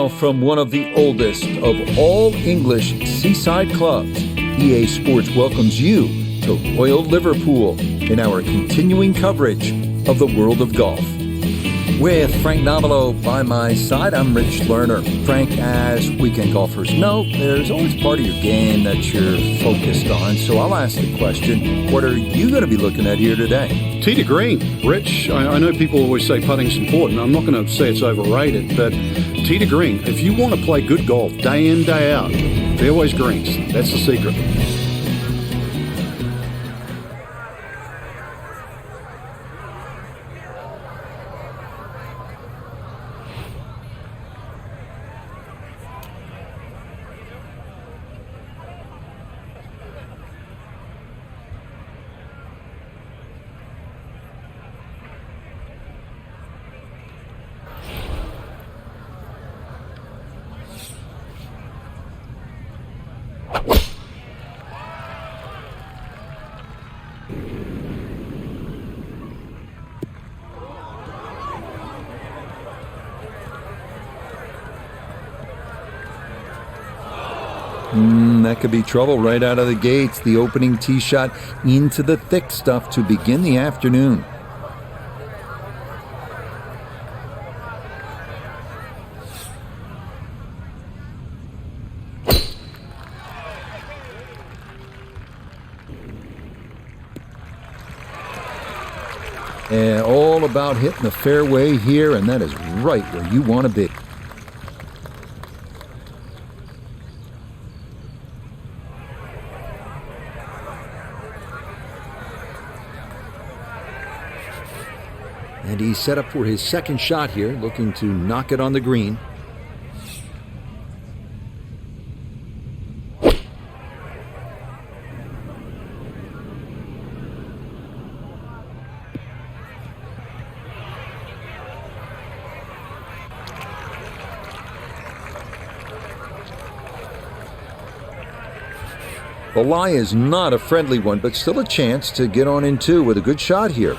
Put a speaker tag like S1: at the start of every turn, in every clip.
S1: now from one of the oldest of all English seaside clubs. EA Sports welcomes you to Royal Liverpool in our continuing coverage of the world of golf. With Frank Nomolo by my side, I'm Rich Lerner. Frank, as weekend golfers know, there's always part of your game that you're focused on. So I'll ask the question, what are you going to be looking at here today?
S2: Tee to green. Rich, I know people always say putting's important. I'm not going to say it's overrated, but tee to green. If you want to play good golf day in, day out, fairways greens. That's the secret.
S1: That could be trouble right out of the gates. The opening tee shot into the thick stuff to begin the afternoon. And all about hitting the fairway here, and that is right where you want to be. And he's set up for his second shot here, looking to knock it on the green. The lie is not a friendly one, but still a chance to get on in two with a good shot here.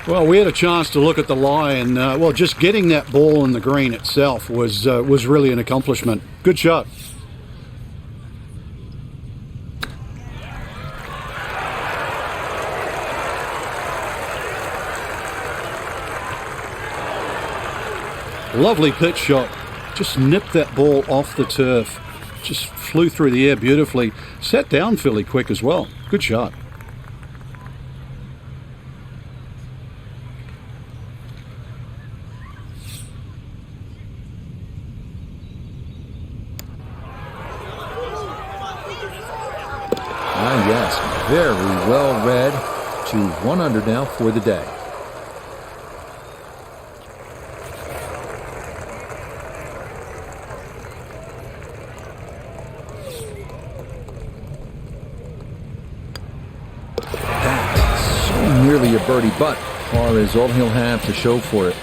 S1: Well, we had a chance to look at the lie, and just getting that ball in the green itself was really an accomplishment. Good shot. Lovely pitch shot. Just nipped that ball off the turf. Just flew through the air beautifully. Sat down fairly quick as well. Good shot. Yes, very well read. To 100 now for the day. That's so nearly a birdie, but par is all he'll have to show for it.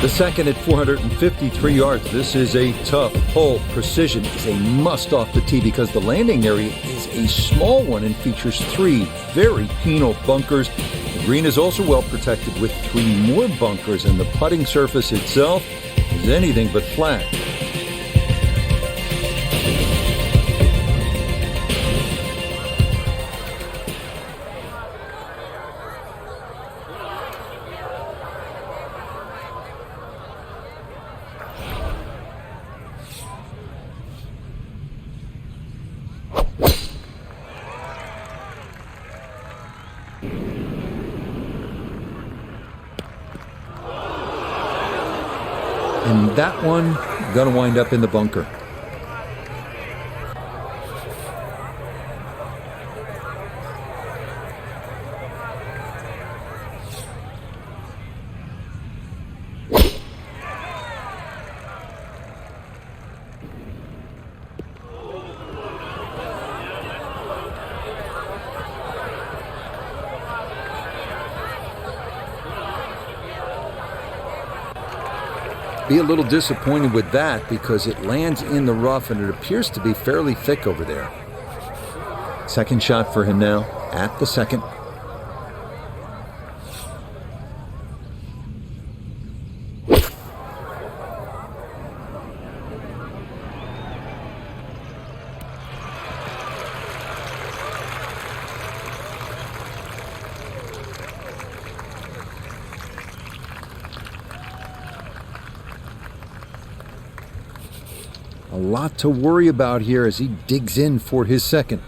S1: The second at 453 yards. This is a tough hole. Precision is a must off the tee because the landing area is a small one and features three very penal bunkers. The green is also well protected with three more bunkers, and the putting surface itself is anything but flat. And that one going to wind up in the bunker. Be a little disappointed with that because it lands in the rough and it appears to be fairly thick over there. Second shot for him now at the second. A lot to worry about here as he digs in for his second.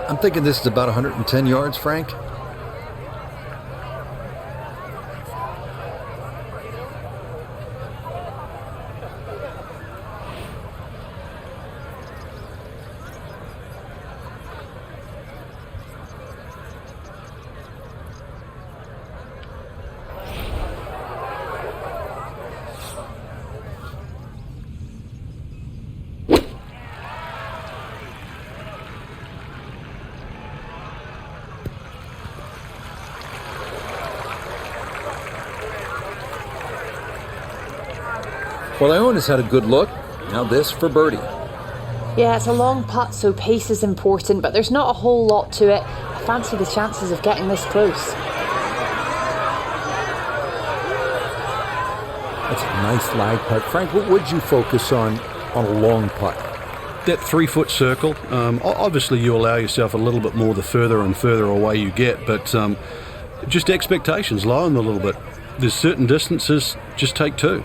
S1: I'm thinking this is about 110 yards, Frank. Well, Iona's had a good look. Now this for birdie.
S3: Yeah, it's a long putt, so pace is important, but there's not a whole lot to it. I fancy the chances of getting this close.
S1: That's a nice lag putt. Frank, what would you focus on a long putt?
S2: That 3-foot circle, obviously you allow yourself a little bit more the further and further away you get, but just expectations, lower them a little bit. There's certain distances, just take two.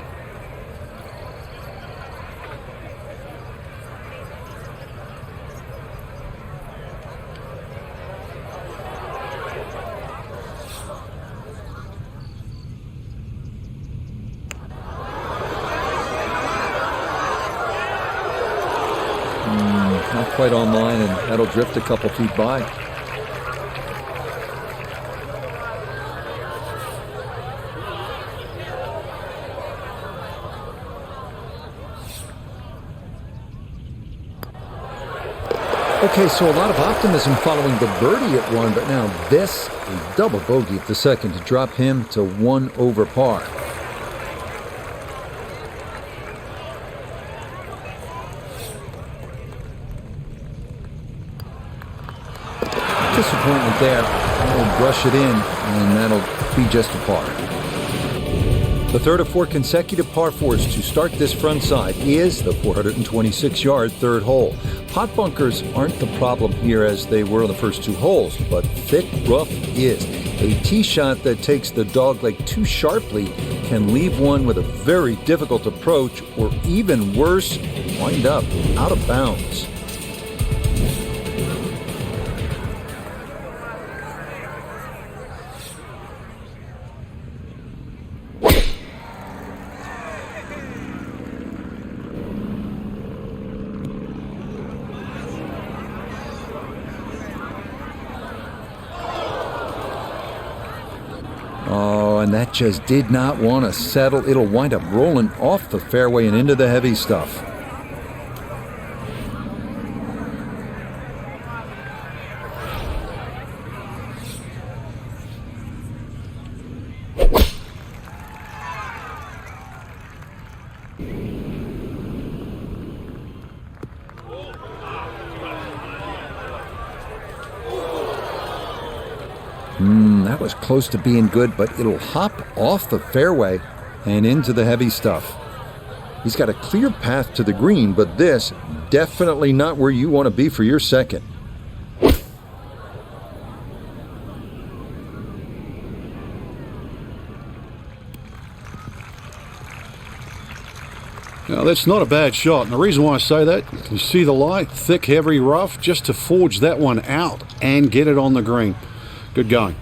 S1: Not quite online, and that'll drift a couple feet by. Okay, so a lot of optimism following the birdie at one, but now this, a double bogey at the second to drop him to 1 over par. Disappointment there. I'll brush it in, and that'll be just a par. The third of 4 consecutive par 4s to start this front side is the 426-yard third hole. Pot bunkers aren't the problem here as they were on the first 2 holes, but thick rough is. A tee shot that takes the dogleg too sharply can leave one with a very difficult approach, or even worse, wind up out of bounds. and that just did not want to settle. It'll wind up rolling off the fairway and into the heavy stuff. That was close to being good, but it'll hop off the fairway and into the heavy stuff. He's got a clear path to the green, but this definitely not where you want to be for your second.
S2: Now, that's not a bad shot, and the reason why I say that, you see the lie, thick, heavy rough, just to forge that one out and get it on the green. Good going.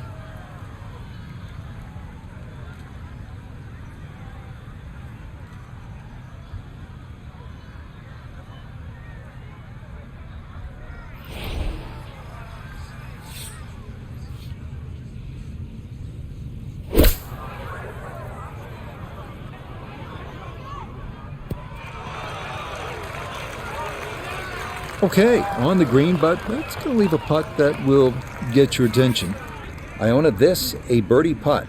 S1: Okay, on the green, but that's going to leave a putt that will get your attention. Iona, this a birdie putt.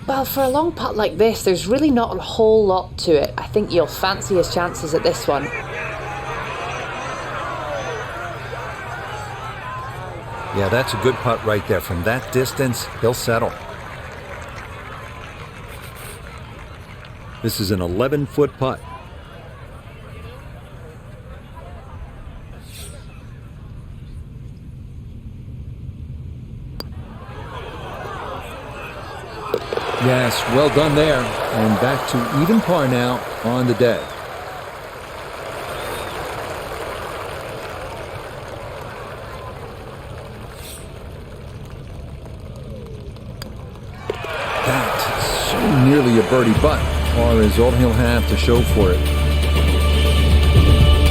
S3: Well, for a long putt like this, there's really not a whole lot to it. I think you'll fancy his chances at this one.
S1: Yeah, that's a good putt right there. From that distance, he'll settle. This is an 11-foot putt. Yes, well done there. And back to even par now on the day. That's so nearly a birdie, but par is all he'll have to show for it.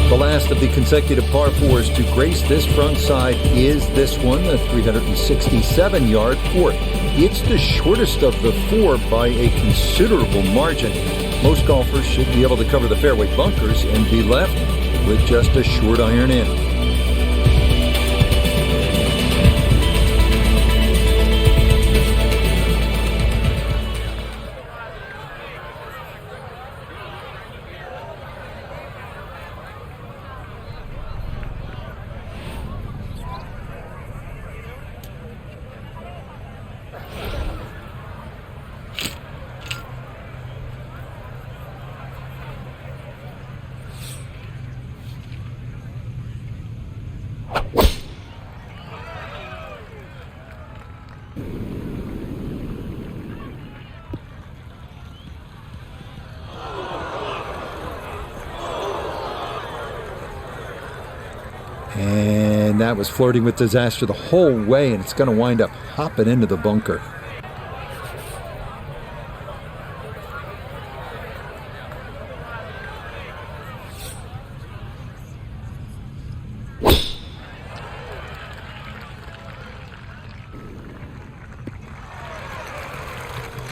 S1: The last of the consecutive par fours to grace this front side is this one, a 367-yard fourth. It's the shortest of the four by a considerable margin. Most golfers should be able to cover the fairway bunkers and be left with just a short iron in. And that was flirting with disaster the whole way, and it's going to wind up hopping into the bunker.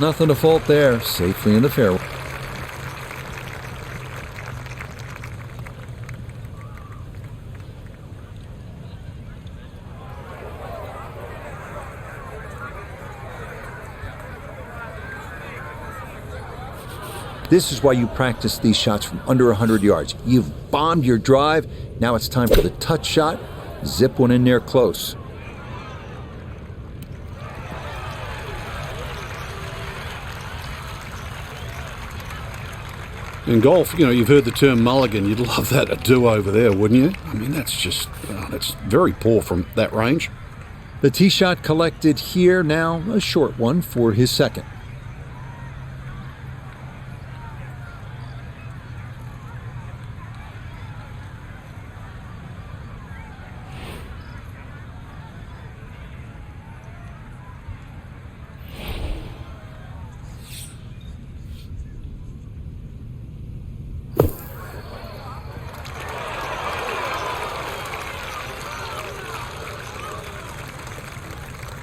S1: Nothing to fault there, safely in the fairway. This is why you practice these shots from under 100 yards. You've bombed your drive. Now it's time for the touch shot. Zip one in there close.
S2: In golf, you know, you've heard the term mulligan. You'd love that, a do-over there, wouldn't you? I mean, that's just, that's very poor from that range.
S1: The tee shot collected here, now a short one for his second.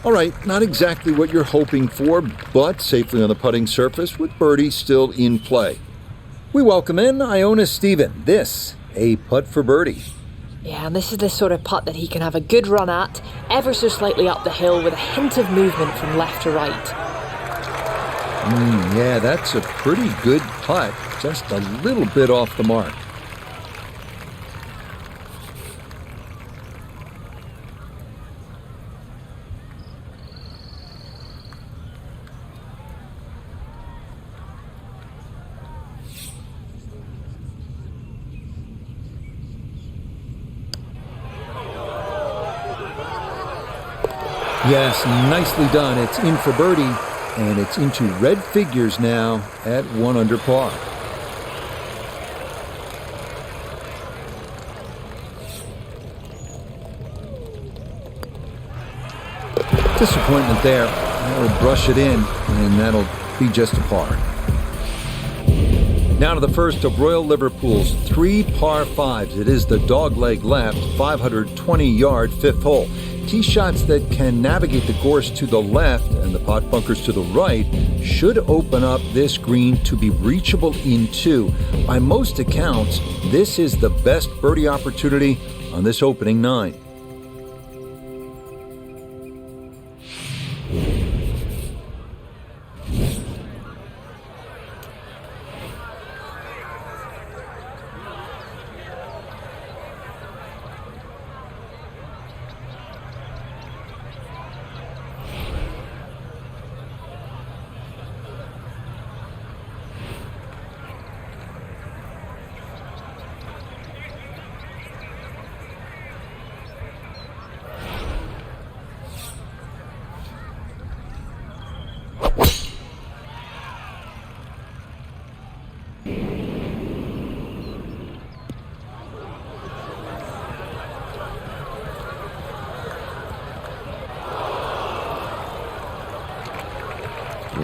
S1: All right, not exactly what you're hoping for, but safely on the putting surface with birdie still in play. We welcome in Iona Stephen. This, a putt for birdie.
S3: Yeah, and this is the sort of putt that he can have a good run at, ever so slightly up the hill with a hint of movement from left to right.
S1: Yeah, that's a pretty good putt, just a little bit off the mark. Yes, nicely done. It's in for birdie, and it's into red figures now at 1 under par. Disappointment there. That'll brush it in, and that'll be just a par. Now to the first of Royal Liverpool's 3 par 5s. It is the dogleg left, 520-yard fifth hole. Tee shots that can navigate the course to the left and the pot bunkers to the right should open up this green to be reachable in 2. By most accounts, this is the best birdie opportunity on this opening 9.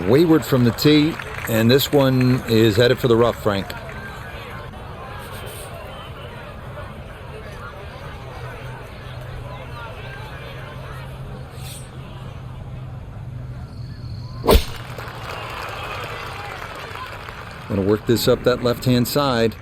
S1: Wayward from the tee, and this one is headed for the rough, Frank. Gonna work this up that left-hand side.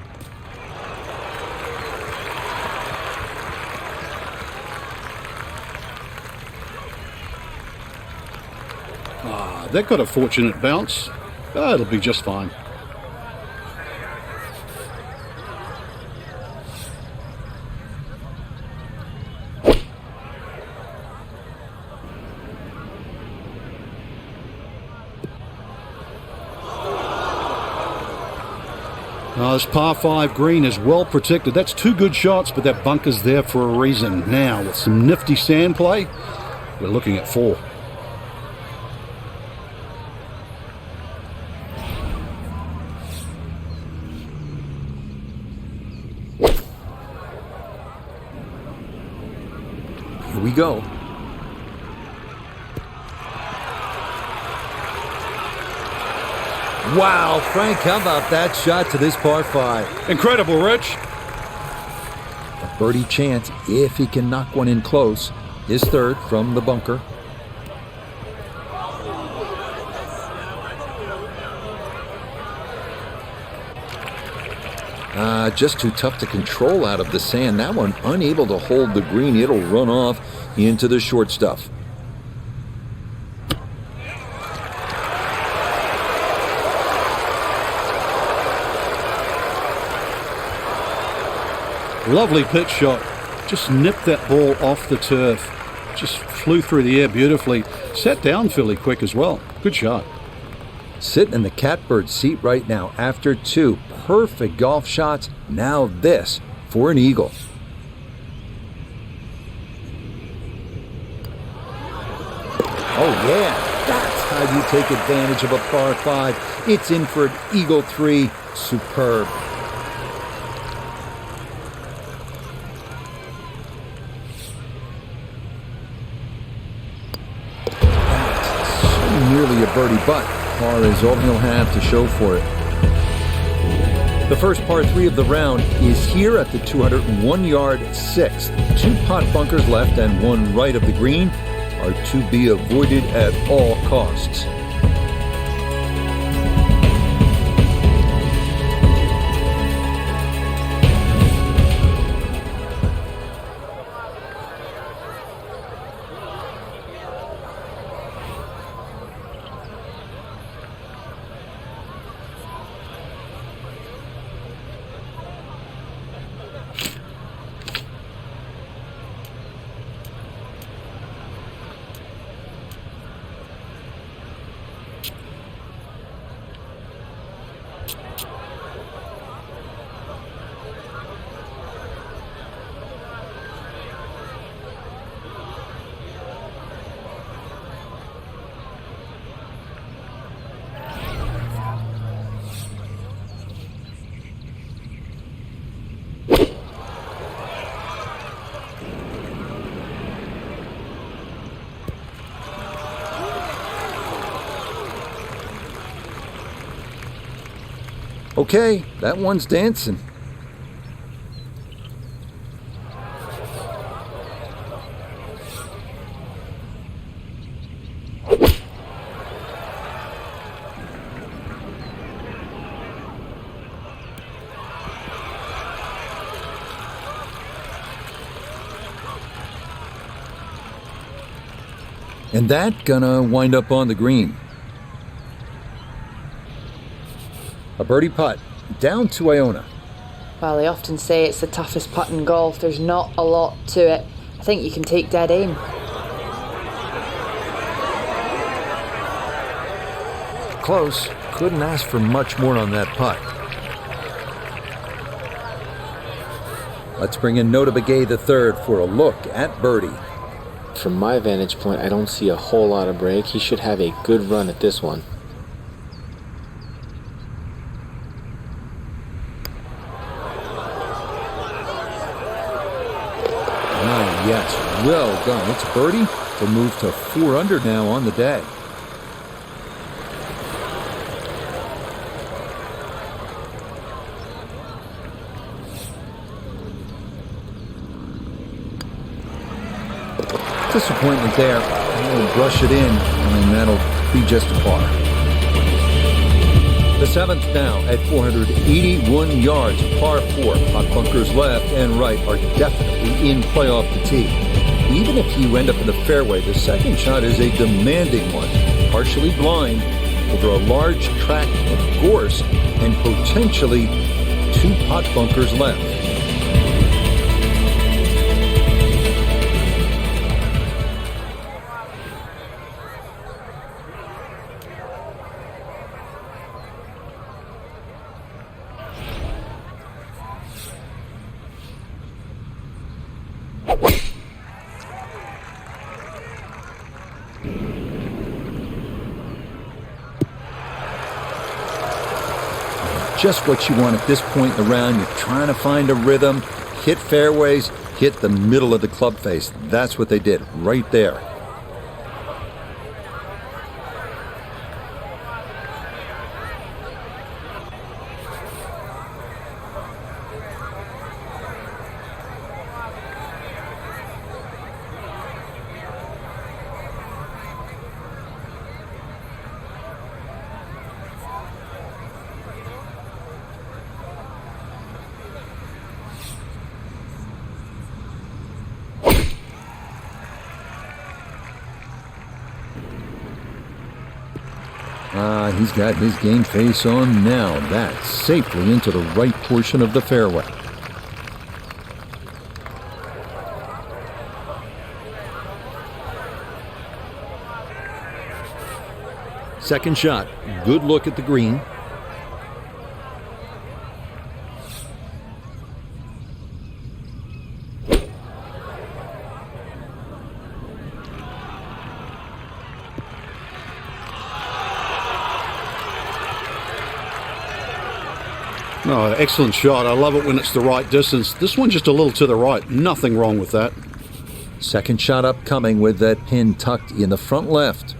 S2: That got a fortunate bounce. It'll be just fine. This par 5 green is well protected. That's 2 good shots, but that bunker's there for a reason. Now, with some nifty sand play, we're looking at 4.
S1: Here we go. Wow, Frank, how about that shot to this par 5?
S2: Incredible, Rich.
S1: A birdie chance if he can knock one in close. His third from the bunker. Just too tough to control out of the sand. That one unable to hold the green. It'll run off into the short stuff.
S2: Lovely pitch shot. Just nipped that ball off the turf. Just flew through the air beautifully. Sat down fairly quick as well. Good shot.
S1: Sitting in the catbird seat right now after 2 perfect golf shots. Now this for an eagle. Oh yeah, that's how you take advantage of a par 5. It's in for an eagle 3. Superb. Nearly a birdie, but par is all he'll have to show for it. The first par 3 of the round is here at the 201-yard 6th. 2 pot bunkers left and 1 right of the green. are to be avoided at all costs. Okay, that one's dancing. And that gonna wind up on the green. A birdie putt, down to Iona.
S3: Well, they often say it's the toughest putt in golf. There's not a lot to it. I think you can take dead aim.
S1: Close. Couldn't ask for much more on that putt. Let's bring in Nota Begay III for a look at birdie.
S4: From my vantage point, I don't see a whole lot of break. He should have a good run at this one.
S1: Yes, well done. It's a birdie to move to 4 under now on the day. Disappointment there. He'll brush it in, and that'll be just a par. The 7th now at 481 yards, par 4. Hot bunkers left and right are definitely in play off the tee. Even if you end up in the fairway, the second shot is a demanding one, partially blind, over a large tract of gorse and potentially 2 hot bunkers left. Just what you want at this point in the round. You're trying to find a rhythm, hit fairways, hit the middle of the club face. That's what they did right there. He's got his game face on now. That's safely into the right portion of the fairway. Second shot. Good look at the green.
S2: Oh, excellent shot. I love it when it's the right distance. This one just a little to the right. Nothing wrong with that.
S1: Second shot upcoming with that pin tucked in the front left.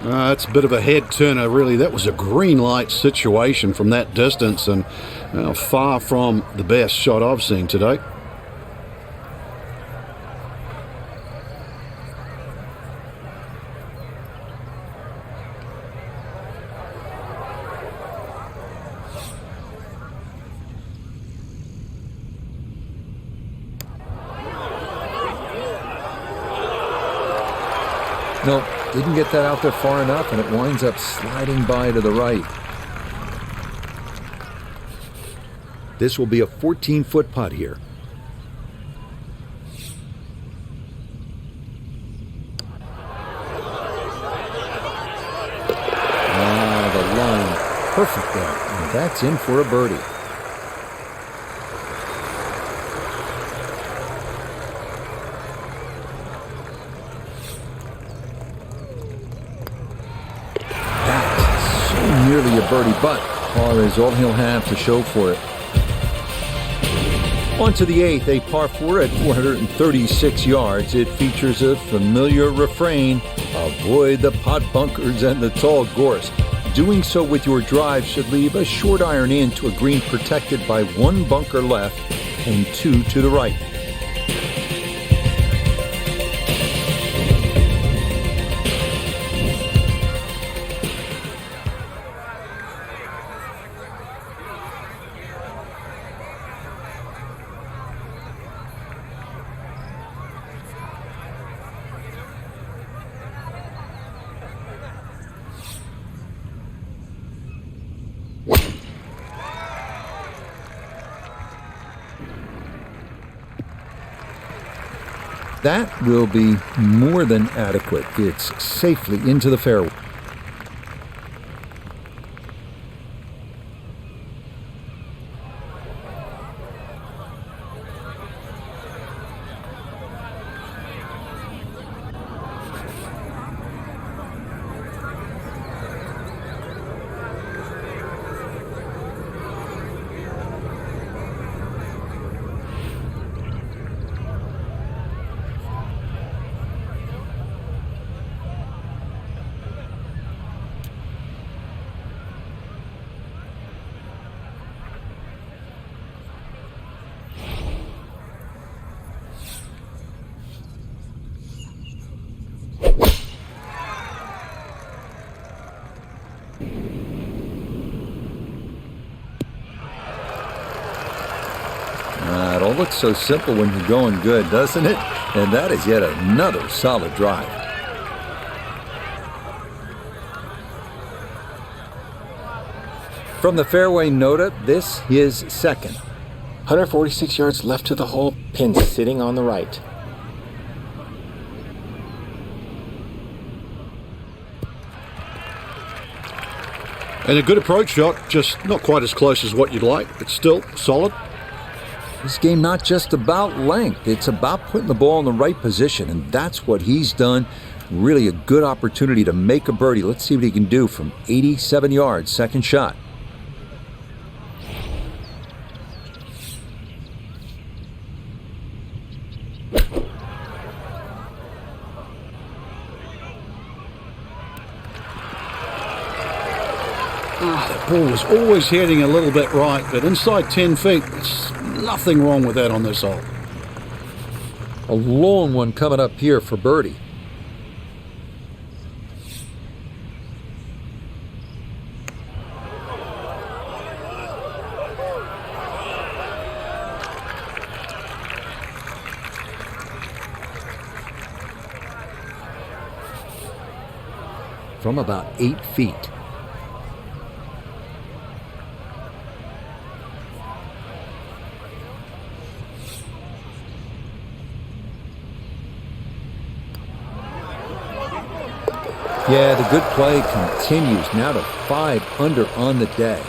S2: It's a bit of a head turner, really. That was a green light situation from that distance, and far from the best shot I've seen today.
S1: Nope, didn't get that out there far enough, and it winds up sliding by to the right. This will be a 14-foot putt here. The line perfect there, and that's in for a birdie. Nearly a birdie, but par is all he'll have to show for it. On to the 8th, a par 4 at 436 yards. It features a familiar refrain: avoid the pot bunkers and the tall gorse. Doing so with your drive should leave a short iron in to a green protected by 1 bunker left and 2 to the right. That will be more than adequate. It's safely into the fairway. It all looks so simple when you're going good, doesn't it? And that is yet another solid drive. From the fairway nota, this is second.
S4: 146 yards left to the hole, pin sitting on the right.
S2: And a good approach shot, just not quite as close as what you'd like, but still solid.
S1: This game not just about length, it's about putting the ball in the right position, and that's what he's done. Really a good opportunity to make a birdie. Let's see what he can do from 87 yards, second shot.
S2: That ball was always heading a little bit right, but inside 10 feet, there's nothing wrong with that on this hole.
S1: A long one coming up here for birdie. From about 8 feet. Yeah, the good play continues. Now to 5 under on the day.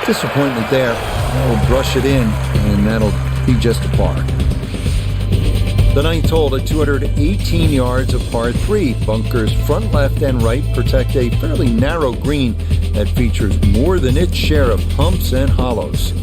S1: Disappointment there. That'll brush it in, and that'll be just a par. The ninth hole at 218 yards of par 3. Bunkers front left and right protect a fairly narrow green that features more than its share of humps and hollows.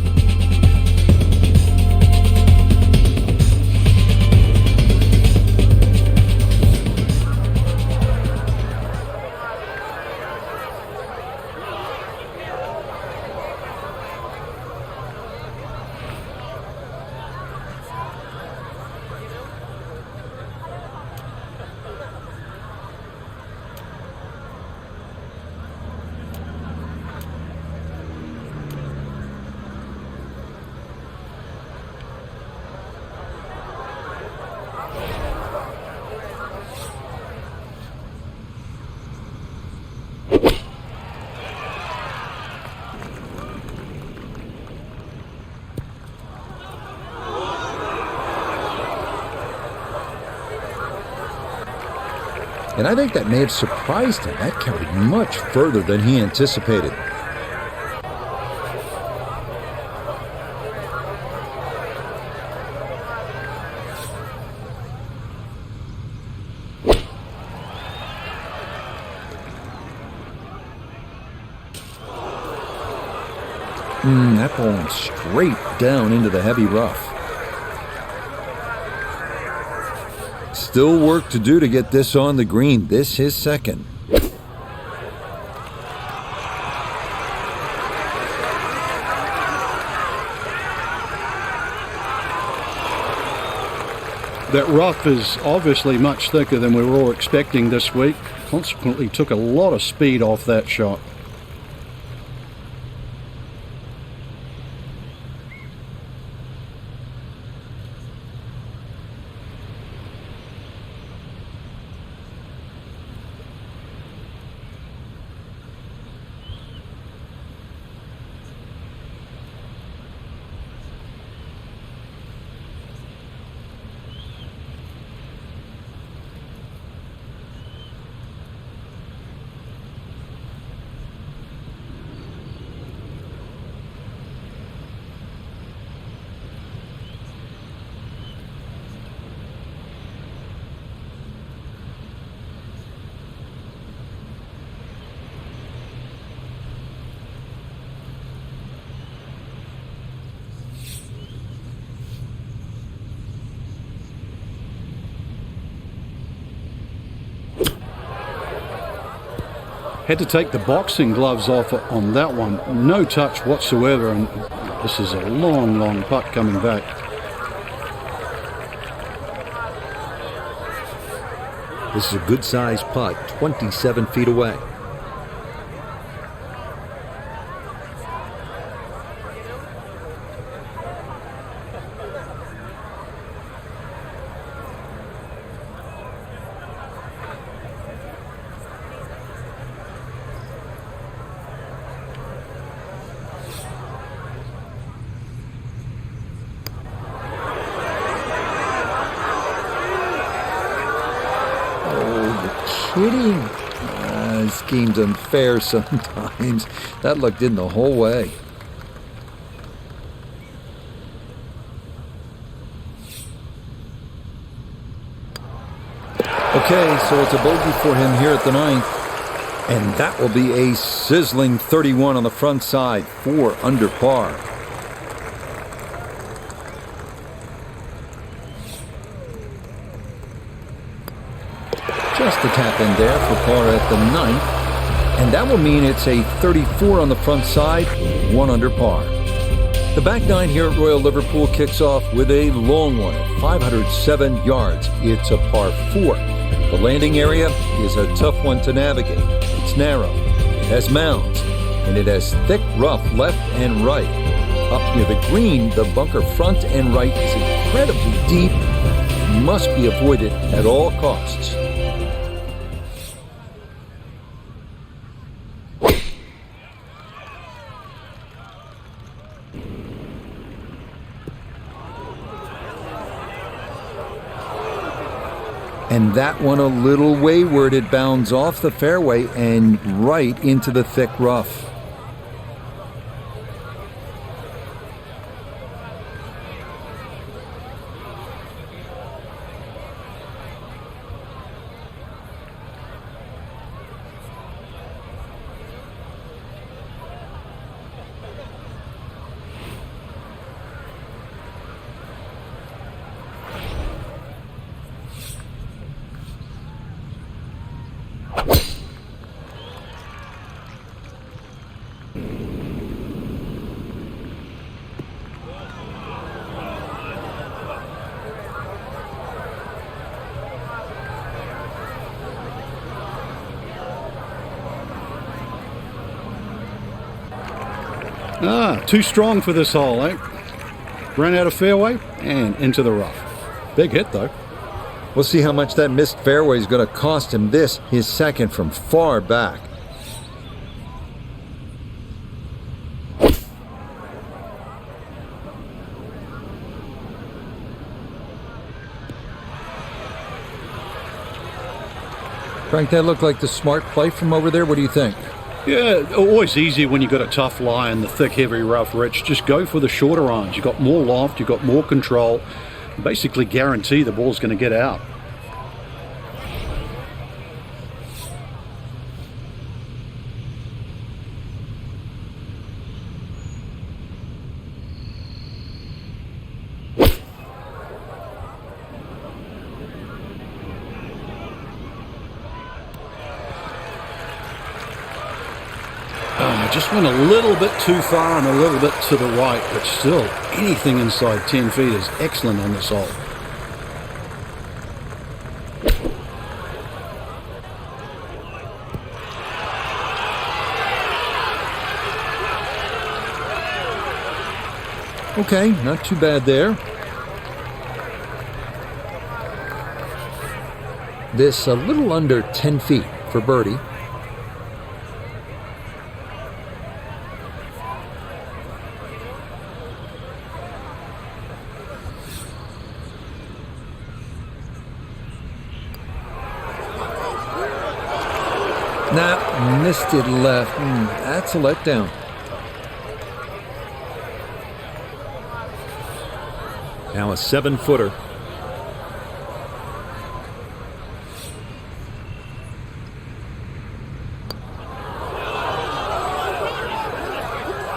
S1: And I think that may have surprised him. That carried much further than he anticipated. That ball went straight down into the heavy rough. Still work to do to get this on the green. This is second.
S2: That rough is obviously much thicker than we were all expecting this week. Consequently, took a lot of speed off that shot. Had to take the boxing gloves off on that one. No touch whatsoever, and this is a long, long putt coming back.
S1: This is a good-sized putt, 27 feet away. Kidding. This game's unfair sometimes. That luck did the whole way. Okay, so it's a bogey for him here at the ninth. And that will be a sizzling 31 on the front side, 4 under par. Just a tap in there for par at the ninth. And that will mean it's a 34 on the front side, 1 under par. The back nine here at Royal Liverpool kicks off with a long one at 507 yards. It's a par 4. The landing area is a tough one to navigate. It's narrow, it has mounds, and it has thick rough left and right. Up near the green, the bunker front and right is incredibly deep and must be avoided at all costs. And that one a little wayward. It bounds off the fairway and right into the thick rough.
S2: Too strong for this hole, eh? Ran out of fairway and into the rough. Big hit, though.
S1: We'll see how much that missed fairway is going to cost him this, his second from far back. Frank, that looked like the smart play from over there. What do you think?
S2: Yeah, always easy when you've got a tough lie in the thick, heavy, rough, Rich. Just go for the shorter irons. You've got more loft, you've got more control. Basically guarantee the ball's going to get out. Just went a little bit too far and a little bit to the right, but still, anything inside 10 feet is excellent on this hole.
S1: Okay, not too bad there. This a little under 10 feet for birdie. Nah, missed it left. That's a letdown. Now a 7-footer.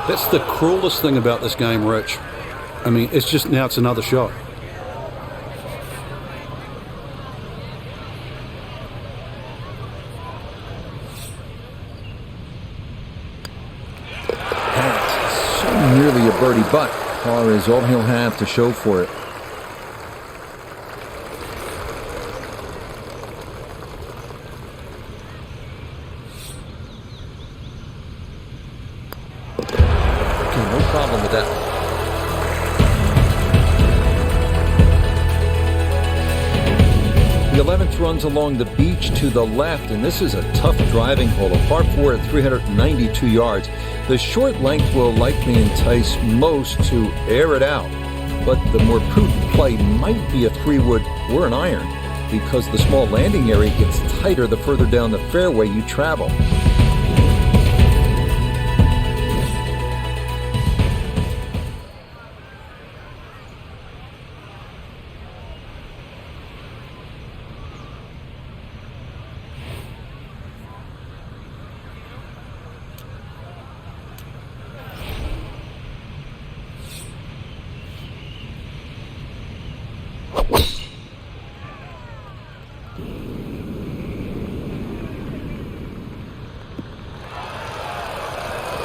S2: That's the cruelest thing about this game, Rich. I mean, it's just now it's another shot.
S1: That's so nearly a birdie, but par is all he'll have to show for it. No problem with that. The 11th runs along the beach to the left, and this is a tough driving hole, a par 4 at 392 yards. The short length will likely entice most to air it out, but the more prudent play might be a 3-wood or an iron, because the small landing area gets tighter the further down the fairway you travel.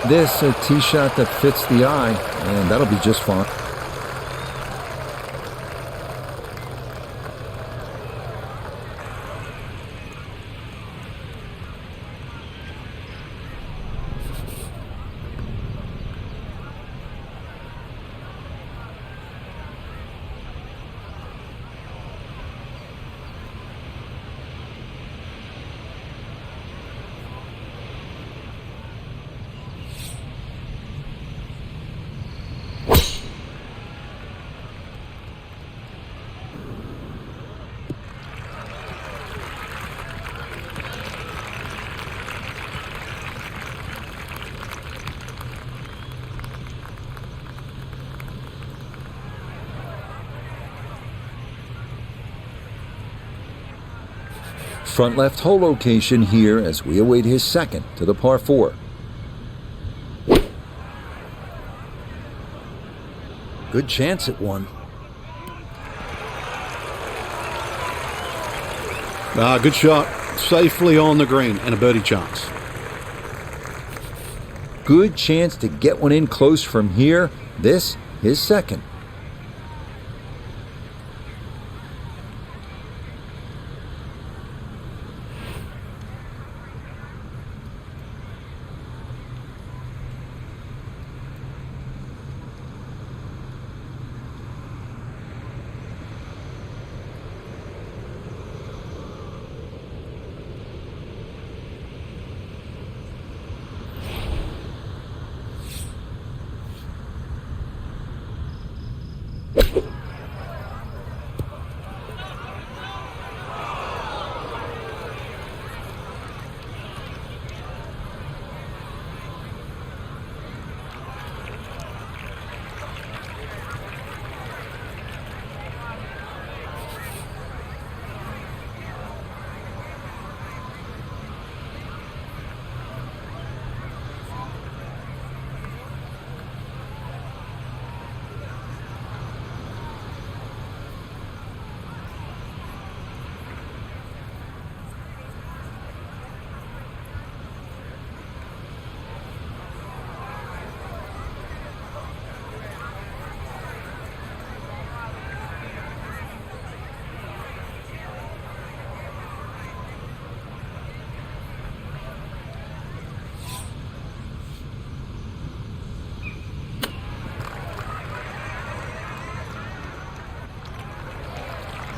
S1: This a tee shot that fits the eye, and that'll be just fine. Front left hole location here as we await his second to the par 4. Good chance at one.
S2: Good shot. Safely on the green and a birdie chance.
S1: Good chance to get one in close from here. This, his second.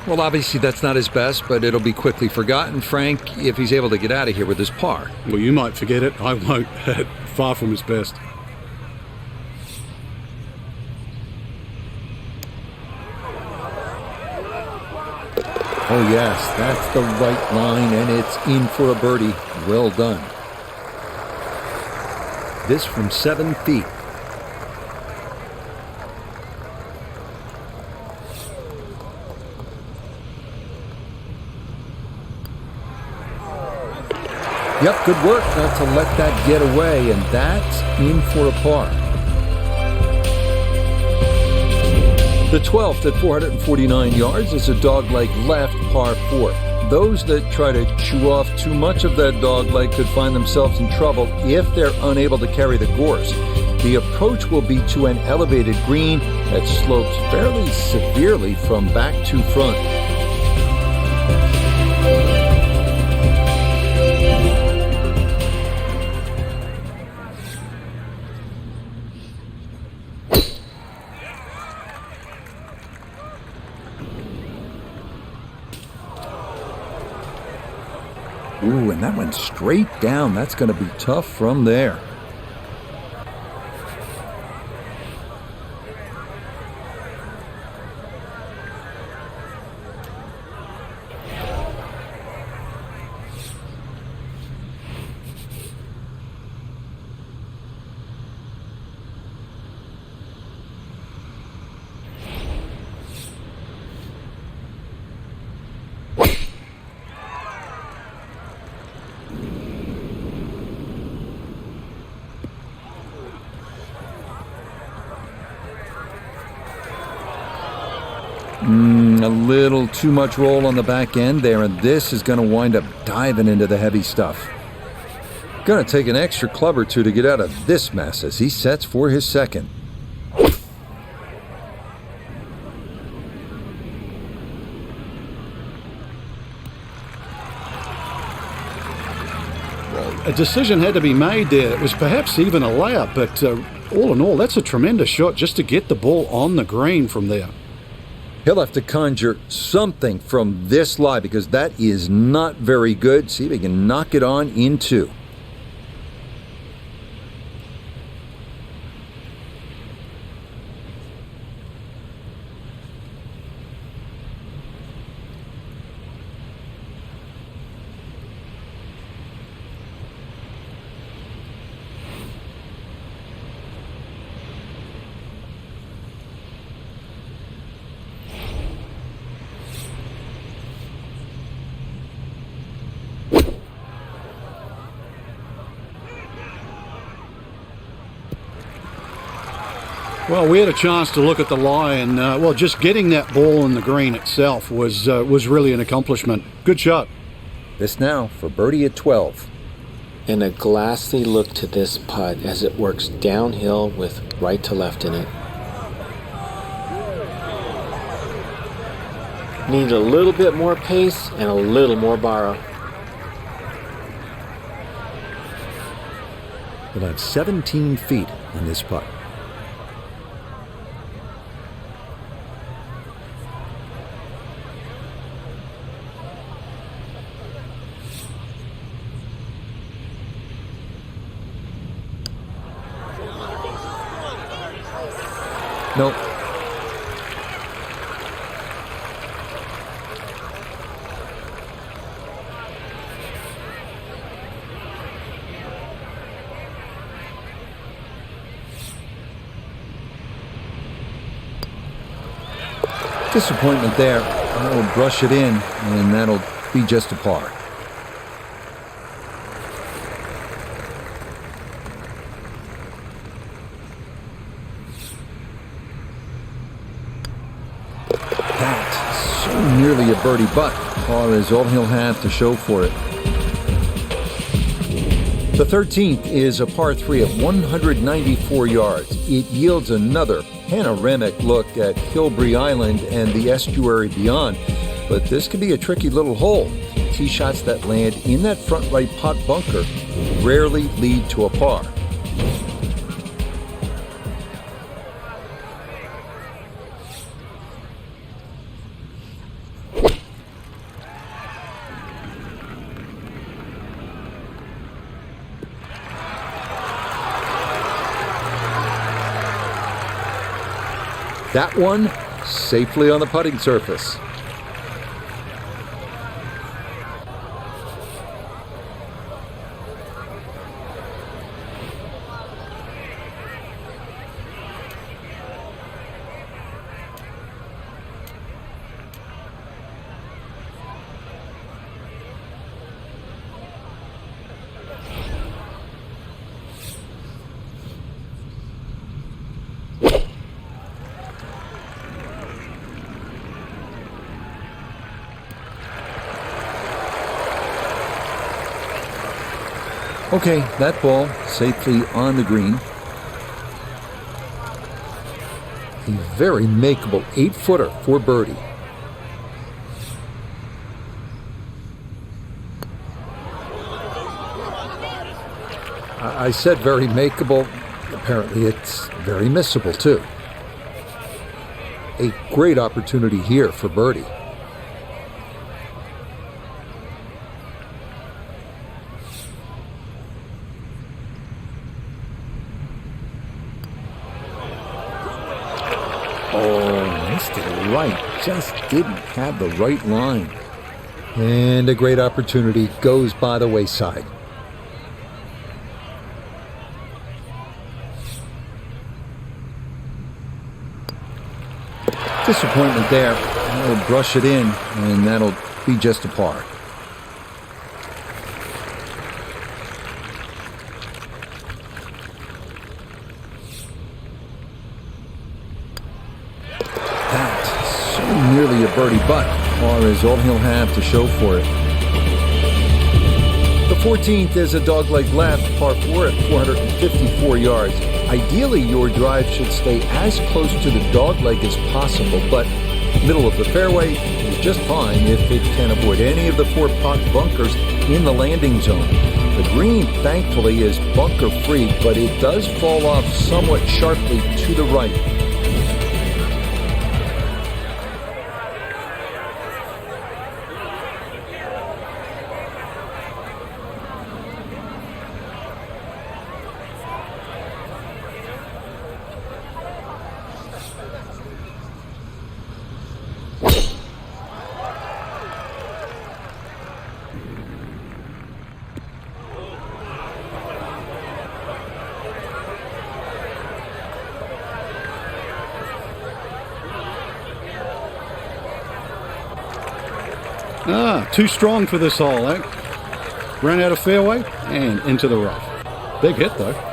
S1: Well, obviously that's not his best, but it'll be quickly forgotten, Frank, if he's able to get out of here with his par.
S2: Well, you might forget it. I won't. Far from his best.
S1: Oh yes, that's the right line, and it's in for a birdie. Well done. This from 7 feet. Yep, good work not to let that get away, and that's in for a par. The 12th at 449 yards is a dogleg left par 4. Those that try to chew off too much of that dogleg could find themselves in trouble if they're unable to carry the course. The approach will be to an elevated green that slopes fairly severely from back to front. Ooh, and that went straight down. That's going to be tough from there. A little too much roll on the back end there, and this is going to wind up diving into the heavy stuff. Going to take an extra club or two to get out of this mess as he sets for his second.
S2: A decision had to be made there. It was perhaps even a layup, but all in all, that's a tremendous shot just to get the ball on the green from there.
S1: He'll have to conjure something from this lie because that is not very good. See if he can knock it on in 2.
S2: Well, we had a chance to look at the lie, and just getting that ball in the green itself was really an accomplishment. Good shot.
S1: This now for birdie at 12.
S4: And a glassy look to this putt as it works downhill with right to left in it. Need a little bit more pace and a little more borrow.
S1: He'll have 17 feet on this putt. Nope. Disappointment there. I'll brush it in, and that'll be just a par. That's so nearly a birdie, but par is all he'll have to show for it. The 13th is a par 3 of 194 yards. It yields another panoramic look at Hilbrey Island and the estuary beyond, but this could be a tricky little hole. Tee shots that land in that front right pot bunker rarely lead to a par. That one safely on the putting surface. Okay, that ball safely on the green. A very makeable 8-footer for birdie. I said very makeable. Apparently it's very missable too. A great opportunity here for birdie. Oh, missed it right. Just didn't have the right line. And a great opportunity goes by the wayside. Disappointment there. That'll brush it in, and that'll be just a par. That's so nearly a birdie, but par is all he'll have to show for it. The 14th is a dogleg left, par 4 at 454 yards. Ideally, your drive should stay as close to the dogleg as possible, but middle of the fairway is just fine if it can avoid any of the 4 pot bunkers in the landing zone. The green, thankfully, is bunker-free, but it does fall off somewhat sharply to the right.
S2: Too strong for this hole, eh? Ran out of fairway and into the rough. Big hit, though.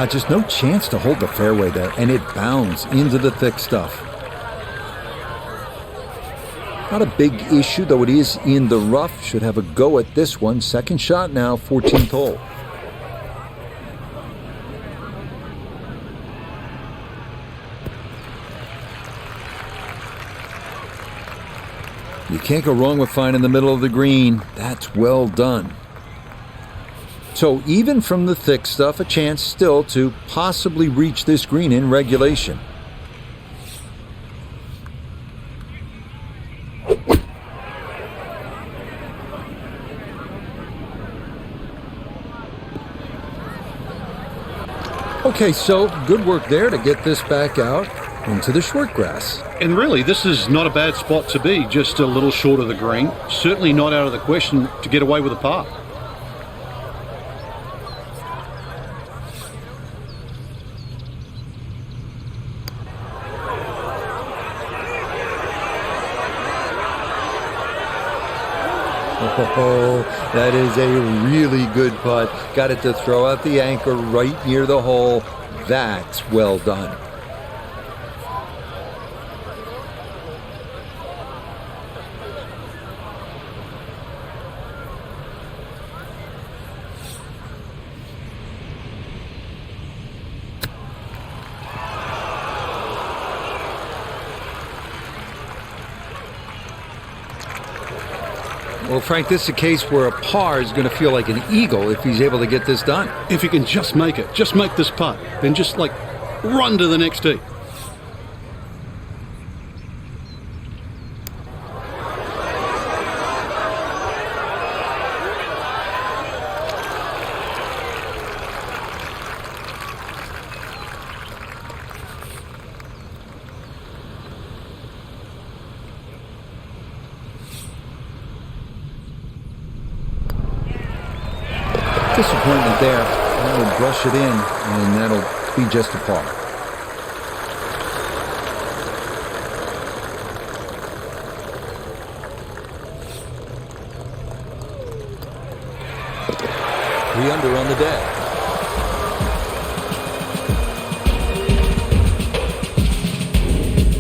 S1: Just no chance to hold the fairway there, and it bounds into the thick stuff. Not a big issue, though it is in the rough. Should have a go at this one. Second shot now, 14th hole. You can't go wrong with finding the middle of the green. That's well done. So even from the thick stuff, a chance still to possibly reach this green in regulation. Okay, so good work there to get this back out into the short grass.
S2: And really, this is not a bad spot to be, just a little short of the green. Certainly not out of the question to get away with a par.
S1: Oh, that is a really good putt. Got it to throw out the anchor right near the hole. That's well done. Well, Frank, this is a case where a par is going to feel like an eagle if he's able to get this done.
S2: If he can just make it, just make this putt, then just run to the next tee.
S1: Disappointment there. That'll brush it in, and that'll be just a par. Three under on the day.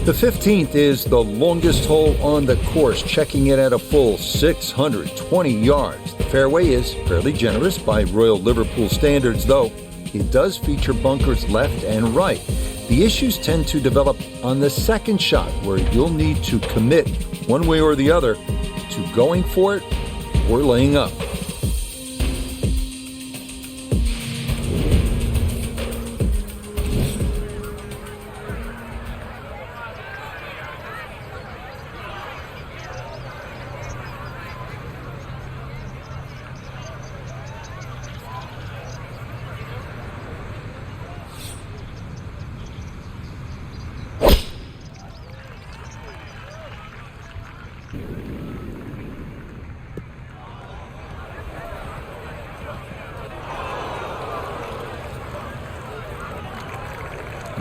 S1: The 15th is the longest hole on the course, checking it at a full 620 yards. The fairway is fairly generous by Royal Liverpool standards, though it does feature bunkers left and right. The issues tend to develop on the second shot, where you'll need to commit one way or the other to going for it or laying up.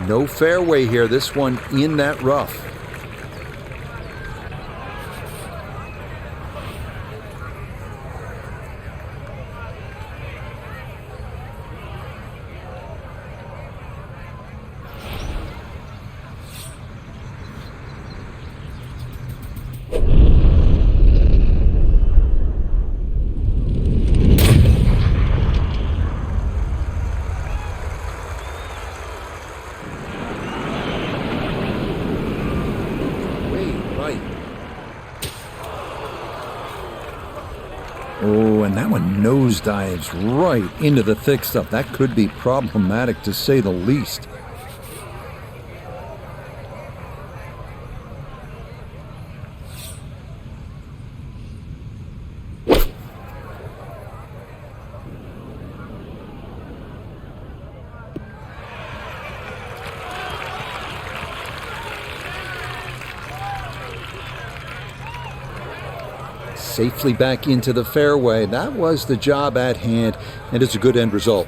S1: No fairway here, this one in that rough. Oh, and that one nosedives right into the thick stuff. That could be problematic, to say the least. Safely back into the fairway. That was the job at hand, and it's a good end result.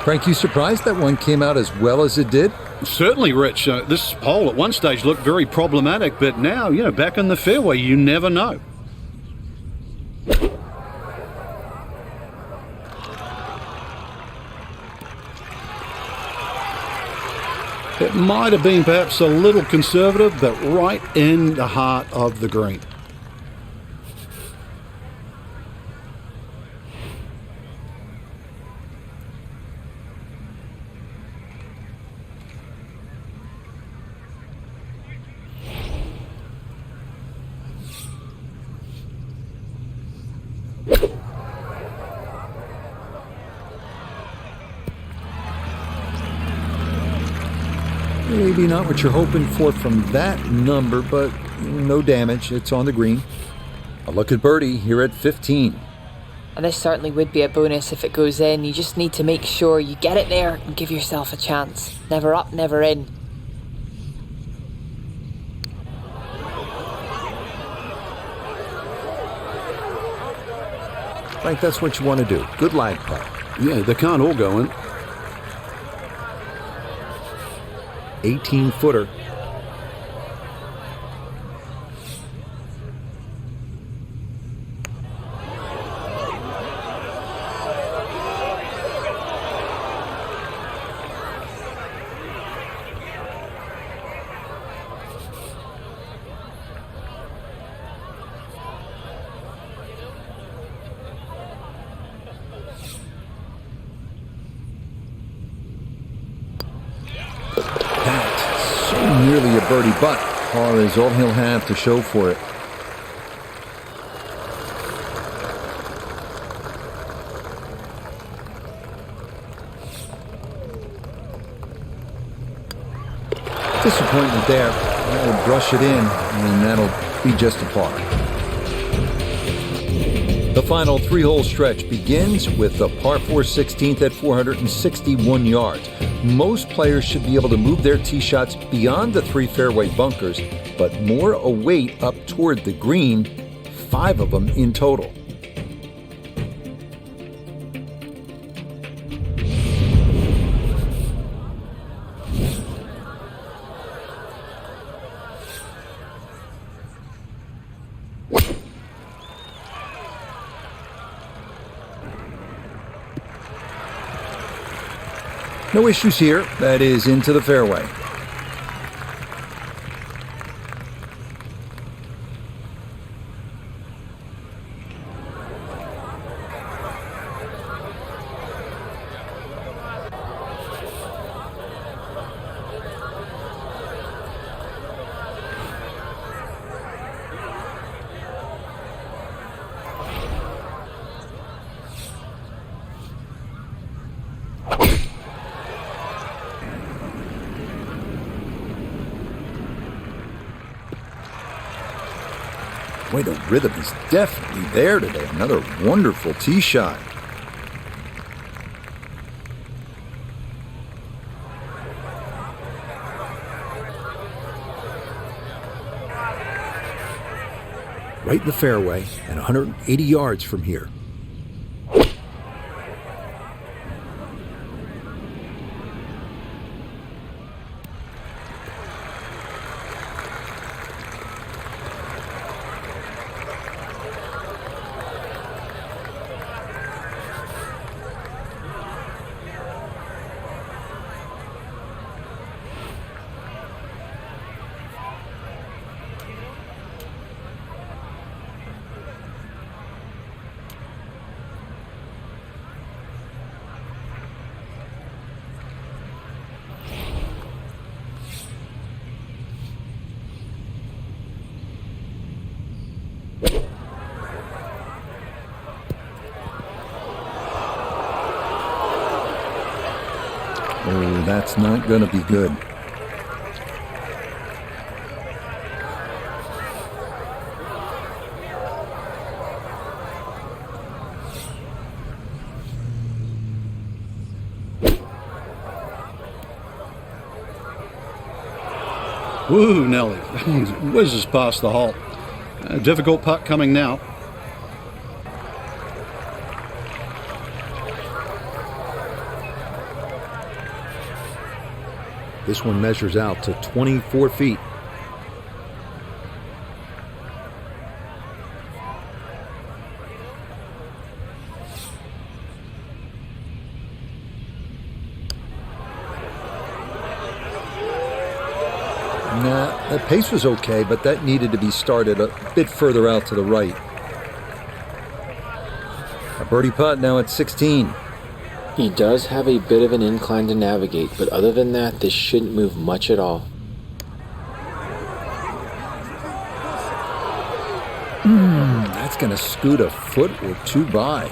S1: Frank, you surprised that one came out as well as it did?
S2: Certainly, Rich. This hole at one stage looked very problematic, but now, back in the fairway, you never know. It might have been perhaps a little conservative, but right in the heart of the green.
S1: Maybe not what you're hoping for from that number, but no damage. It's on the green. A look at birdie here at 15.
S3: And this certainly would be a bonus if it goes in. You just need to make sure you get it there and give yourself a chance. Never up, never in.
S1: Frank, that's what you want to do. Good lag putt.
S2: Yeah, they can't all go in.
S1: 18-footer. Nearly a birdie, but par is all he'll have to show for it. Disappointment there. That'll brush it in, and that'll be just a par. The final three-hole stretch begins with the par 4 16th at 461 yards. Most players should be able to move their tee shots beyond the 3 fairway bunkers, but more await up toward the green, 5 of them in total. No issues here. That is into the fairway. Boy, the rhythm is definitely there today. Another wonderful tee shot. Right in the fairway and 180 yards from here. Oh, that's not going to be good.
S2: Woo, Nelly. Whizzes past the hole. A difficult putt coming now.
S1: This one measures out to 24 feet. Nah, the pace was okay, but that needed to be started a bit further out to the right. A birdie putt now at 16.
S4: He does have a bit of an incline to navigate, but other than that, this shouldn't move much at all.
S1: That's going to scoot a foot or two by.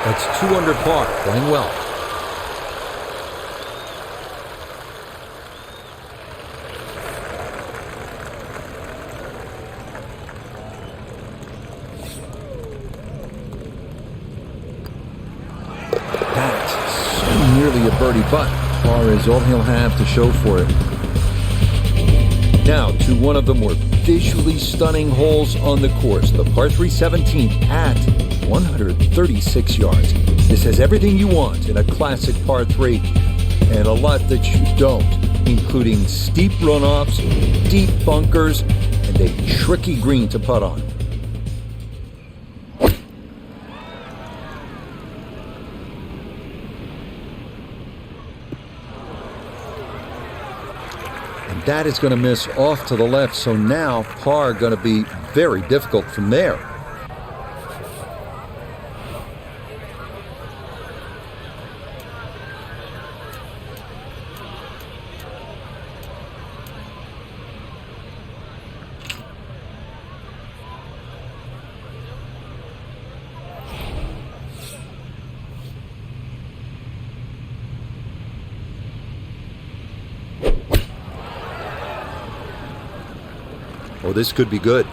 S1: That's 2 under par, playing well. birdie, but par is all he'll have to show for it. Now to one of the more visually stunning holes on the course, the par 3 17th at 136 yards. This has everything you want in a classic par 3 and a lot that you don't, including steep runoffs, deep bunkers, and a tricky green to putt on. And that is going to miss off to the left, so now par going to be very difficult from there. Oh, this could be good.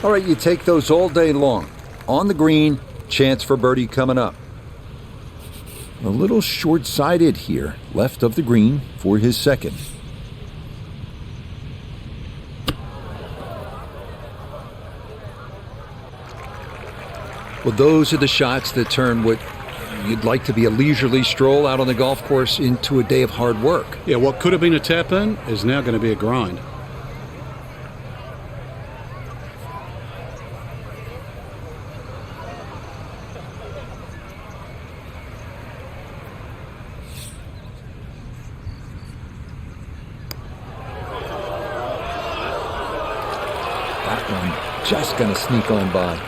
S1: All right, you take those all day long. On the green, chance for birdie coming up. A little short-sighted here, left of the green for his second. Well, those are the shots that turn what you'd like to be a leisurely stroll out on the golf course into a day of hard work.
S2: Yeah, what could have been a tap-in is now going to be a grind.
S1: That one just going to sneak on by.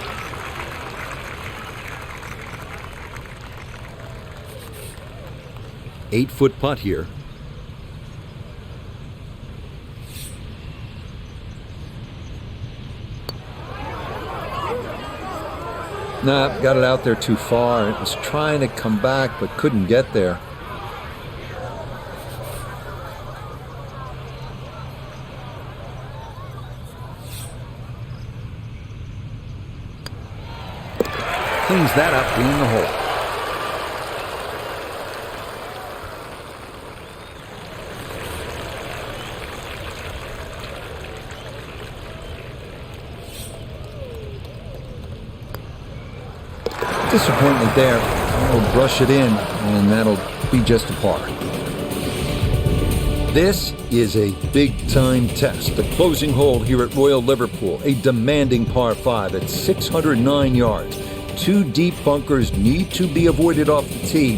S1: Eight-foot putt here. Nah, got it out there too far. It was trying to come back, but couldn't get there. Cleans that up, being the hole. Disappointment there. I'll brush it in, and that'll be just a par. This is a big-time test. The closing hole here at Royal Liverpool, a demanding par 5 at 609 yards. Two deep bunkers need to be avoided off the tee.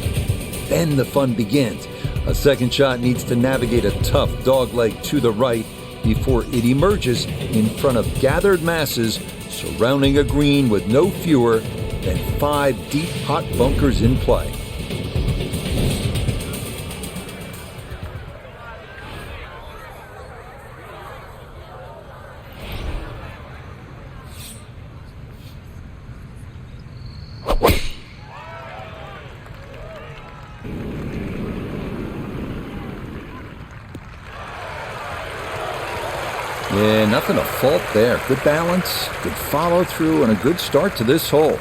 S1: Then the fun begins. A second shot needs to navigate a tough dogleg to the right before it emerges in front of gathered masses surrounding a green with no fewer than 5 deep hot bunkers in play. Yeah, nothing to fault there. Good balance, good follow through, and a good start to this hole.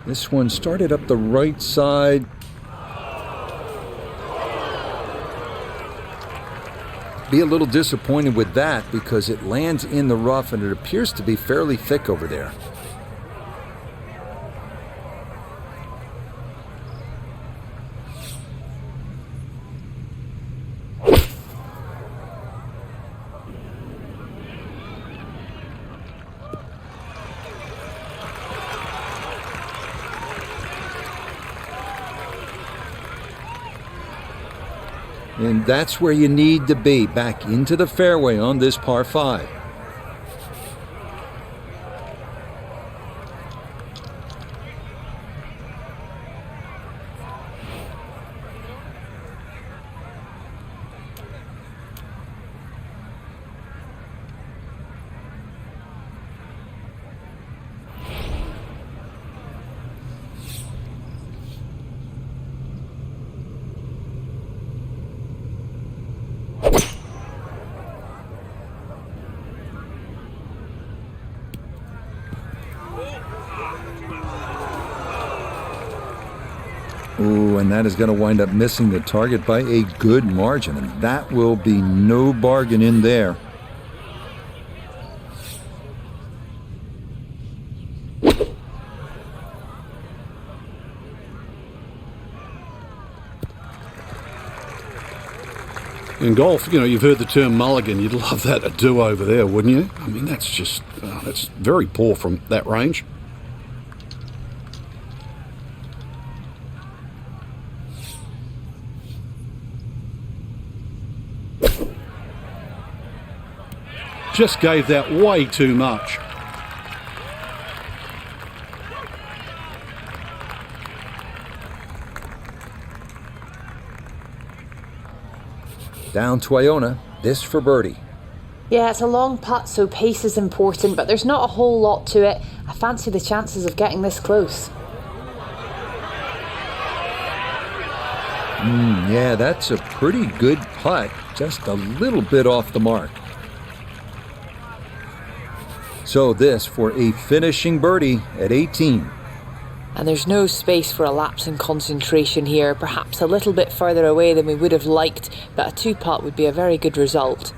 S1: This one started up the right side. Be a little disappointed with that because it lands in the rough and it appears to be fairly thick over there. And that's where you need to be, back into the fairway on this par 5. Ooh, and that is going to wind up missing the target by a good margin, and that will be no bargain in there.
S2: In golf, you've heard the term mulligan. You'd love that a do-over there, wouldn't you? I mean, that's just, that's very poor from that range. Just gave that way too much.
S1: Down to Iona, this for birdie.
S3: Yeah, it's a long putt, so pace is important, but there's not a whole lot to it. I fancy the chances of getting this close.
S1: Yeah, that's a pretty good putt, just a little bit off the mark. So this for a finishing birdie at 18.
S3: And there's no space for a lapse in concentration here, perhaps a little bit further away than we would have liked, but a two-putt would be a very good result.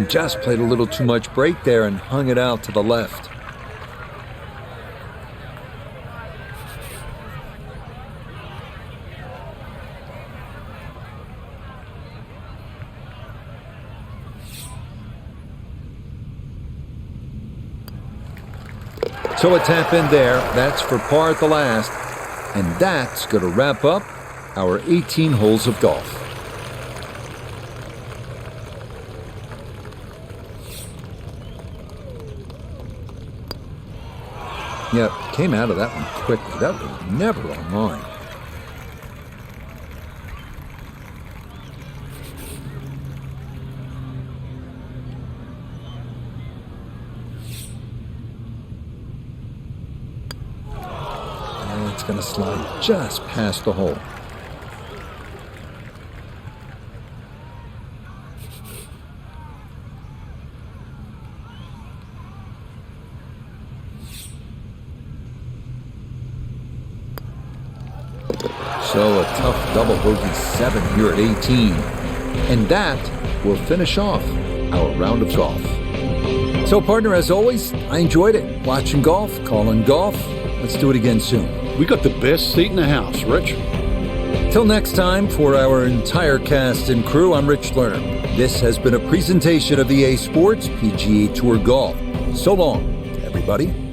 S1: Just played a little too much break there and hung it out to the left. So a tap in there, that's for par at the last, and that's going to wrap up our 18 holes of golf. Yep, came out of that one quickly. That was never on mine. It's going to slide just past the hole. So a tough double bogey 7 here at 18. And that will finish off our round of golf. So partner, as always, I enjoyed it. Watching golf, calling golf. Let's do it again soon.
S2: We got the best seat in the house, Rich.
S1: Till next time, for our entire cast and crew, I'm Rich Lerner. This has been a presentation of EA Sports PGA Tour Golf. So long, everybody.